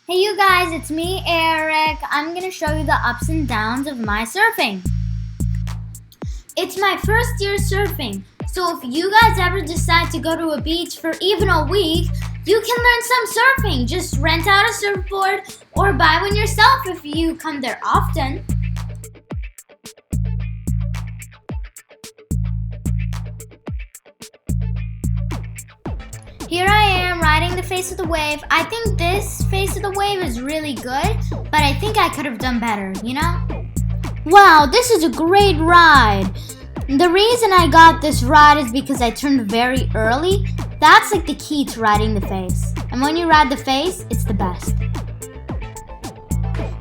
Hey you guys, it's me, Eric. I'm going to show you the ups and downs of my surfing. It's my first year surfing, so if you guys ever decide to go to a beach for even a week, you can learn some surfing. Just rent out a surfboard or buy one yourself if you come there often. Here I am riding the face of the wave. I think this face of the wave is really good, but I think I could have done better, you know? Wow, this is a great ride. The reason I got this ride is because I turned very early. That's like the key to riding the face. And when you ride the face, it's the best.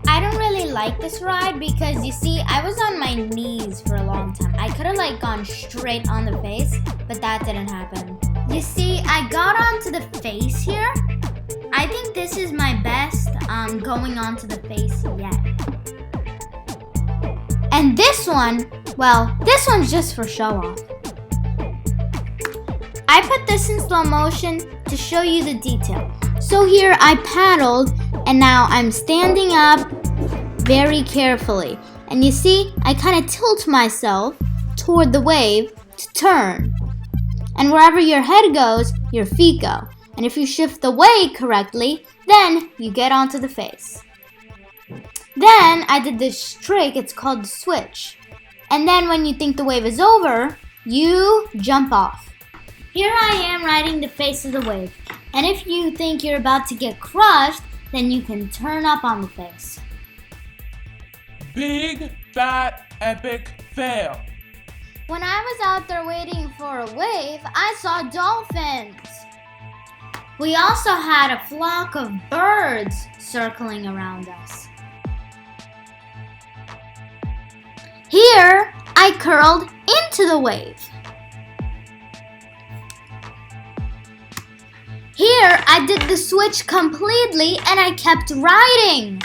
I don't really like this ride because you see, I was on my knees for a long time. I could have gone straight on the face, but that didn't happen. You see, I got onto the face here. I think this is my best going onto the face yet. And this one, well, this one's just for show off. I put this in slow motion to show you the detail. So here I paddled and now I'm standing up very carefully. And you see, I kind of tilt myself toward the wave to turn. And wherever your head goes, your feet go. And if you shift the weight correctly, then you get onto the face. Then I did this trick, it's called the switch. And then when you think the wave is over, you jump off. Here I am riding the face of the wave. And if you think you're about to get crushed, then you can turn up on the face. Big, fat, epic fail. When I was out there waiting for a wave, I saw dolphins. We also had a flock of birds circling around us. Here, I curled into the wave. Here, I did the switch completely and I kept riding.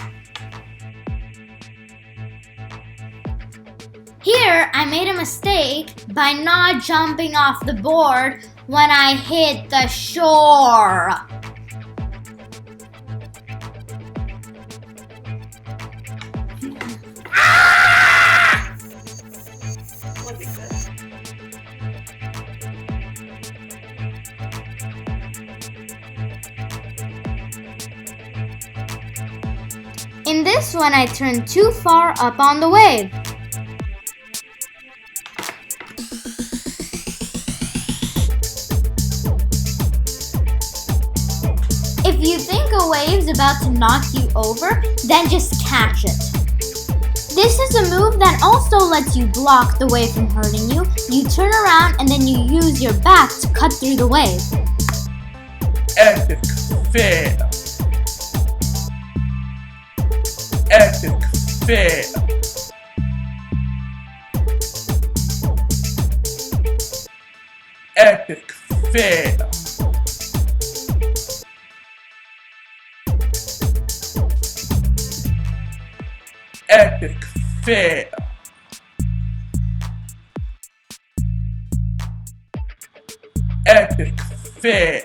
Here, I made a mistake by not jumping off the board when I hit the shore. Ah! In this one, I turned too far up on the wave. If you think a wave's about to knock you over, then just catch it. This is a move that also lets you block the wave from hurting you. You turn around and then you use your back to cut through the wave. Epic fail. Epic fail. Epic fail. Epic fail. Epic fail.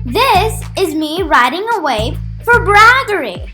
This is me riding a wave for braggery.